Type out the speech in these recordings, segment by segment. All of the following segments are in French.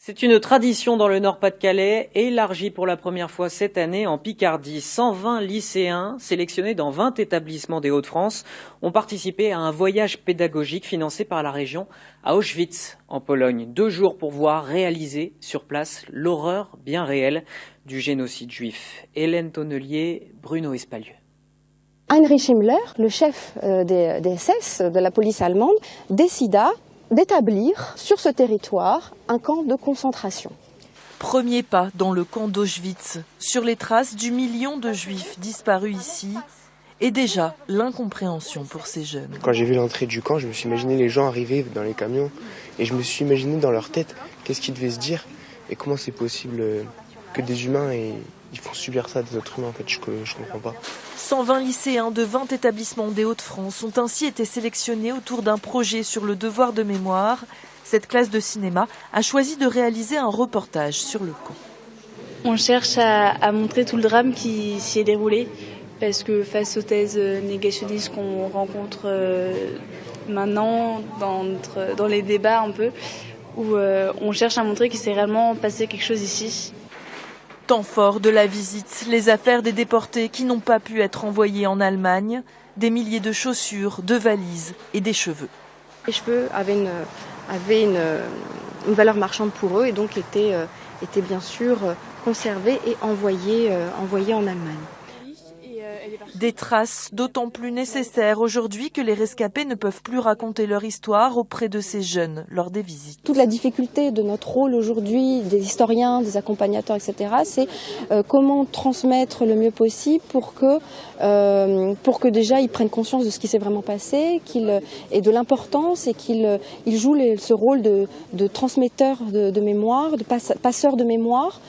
C'est une tradition dans le Nord-Pas-de-Calais, élargie pour la première fois cette année en Picardie. 120 lycéens, sélectionnés dans 20 établissements des Hauts-de-France, ont participé à un voyage pédagogique financé par la région à Auschwitz, en Pologne. 2 jours pour voir réaliser sur place l'horreur bien réelle du génocide juif. Hélène Tonnelier, Bruno Espalieu. Heinrich Himmler, le chef des SS, de la police allemande, décida d'établir sur ce territoire un camp de concentration. Premier pas dans le camp d'Auschwitz, sur les traces du million de juifs disparus ici, et déjà l'incompréhension pour ces jeunes. Quand j'ai vu l'entrée du camp, je me suis imaginé les gens arriver dans les camions, et je me suis imaginé dans leur tête qu'est-ce qu'ils devaient se dire, et comment c'est possible que des humains ils font subir ça à des êtres humains, en fait, je comprends pas. 120 lycéens de 20 établissements des Hauts-de-France ont ainsi été sélectionnés autour d'un projet sur le devoir de mémoire. Cette classe de cinéma a choisi de réaliser un reportage sur le camp. On cherche à montrer tout le drame qui s'y est déroulé, parce que face aux thèses négationnistes qu'on rencontre maintenant dans les débats un peu, où on cherche à montrer qu'il s'est réellement passé quelque chose ici. Temps fort de la visite, les affaires des déportés qui n'ont pas pu être envoyés en Allemagne, des milliers de chaussures, de valises et des cheveux. Les cheveux avaient une valeur marchande pour eux et donc étaient bien sûr conservés et envoyés en Allemagne. Des traces d'autant plus nécessaires aujourd'hui que les rescapés ne peuvent plus raconter leur histoire auprès de ces jeunes lors des visites. Toute la difficulté de notre rôle aujourd'hui, des historiens, des accompagnateurs, etc., c'est comment transmettre le mieux possible pour que déjà ils prennent conscience de ce qui s'est vraiment passé, et de l'importance, et qu'ils jouent ce rôle de transmetteur de mémoire, de passeur de mémoire.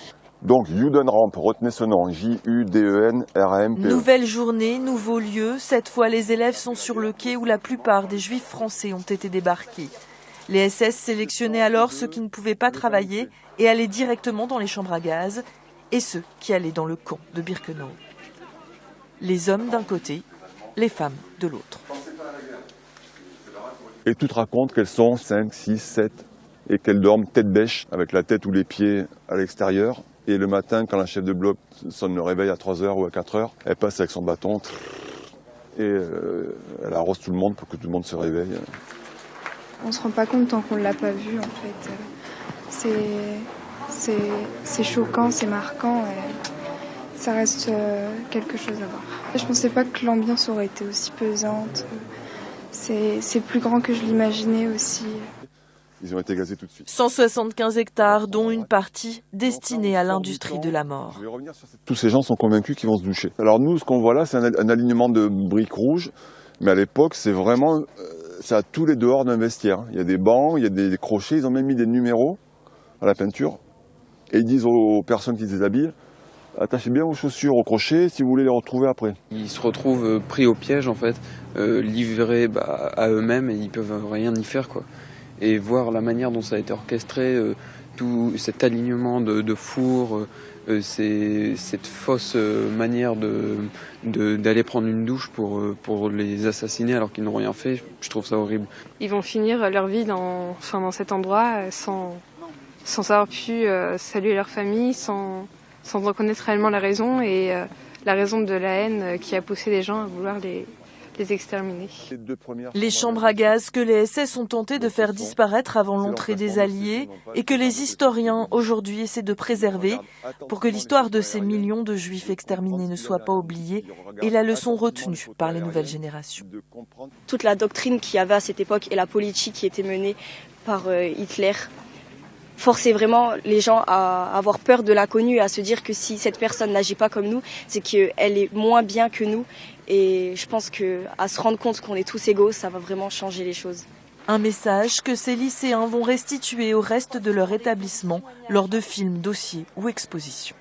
Donc Judenrampe, retenez ce nom, J-U-D-E-N-R-A-M-P-E. Nouvelle journée, nouveau lieu. Cette fois, les élèves sont sur le quai où la plupart des juifs français ont été débarqués. Les SS sélectionnaient alors ceux qui ne pouvaient pas travailler et allaient directement dans les chambres à gaz, et ceux qui allaient dans le camp de Birkenau. Les hommes d'un côté, les femmes de l'autre. Et toutes racontent qu'elles sont 5, 6, 7 et qu'elles dorment tête bêche, avec la tête ou les pieds à l'extérieur. Et le matin, quand la chef de bloc sonne le réveil à 3h ou à 4h, elle passe avec son bâton et elle arrose tout le monde pour que tout le monde se réveille. On se rend pas compte tant qu'on l'a pas vu, en fait. C'est choquant, c'est marquant et ça reste quelque chose à voir. Je pensais pas que l'ambiance aurait été aussi pesante. C'est plus grand que je l'imaginais aussi. Ils ont été gazés tout de suite. 175 hectares, dont une partie destinée à l'industrie de la mort. Tous ces gens sont convaincus qu'ils vont se doucher. Alors nous, ce qu'on voit là, c'est un alignement de briques rouges, mais à l'époque, c'est vraiment, ça a tous les dehors d'un vestiaire. Il y a des bancs, il y a des crochets, ils ont même mis des numéros à la peinture, et ils disent aux personnes qui se déshabillent, attachez bien vos chaussures au crochet si vous voulez les retrouver après. Ils se retrouvent pris au piège, en fait, livrés à eux-mêmes, et ils peuvent rien y faire, quoi. Et voir la manière dont ça a été orchestré, tout cet alignement de fours, cette fausse manière d'aller prendre une douche pour les assassiner alors qu'ils n'ont rien fait, je trouve ça horrible. Ils vont finir leur vie dans cet endroit sans avoir pu saluer leur famille, sans reconnaître réellement la raison et la raison de la haine qui a poussé les gens à vouloir les exterminer. Les chambres à gaz que les SS ont tenté de faire disparaître avant l'entrée des Alliés et que les historiens aujourd'hui essaient de préserver pour que l'histoire de ces millions de juifs exterminés ne soit pas oubliée et la leçon retenue par les nouvelles générations. Toute la doctrine qu'il y avait à cette époque et la politique qui était menée par Hitler forçait vraiment les gens à avoir peur de l'inconnu et à se dire que si cette personne n'agit pas comme nous, c'est qu'elle est moins bien que nous. Et je pense qu'à se rendre compte qu'on est tous égaux, ça va vraiment changer les choses. Un message que ces lycéens vont restituer au reste de leur établissement lors de films, dossiers ou expositions.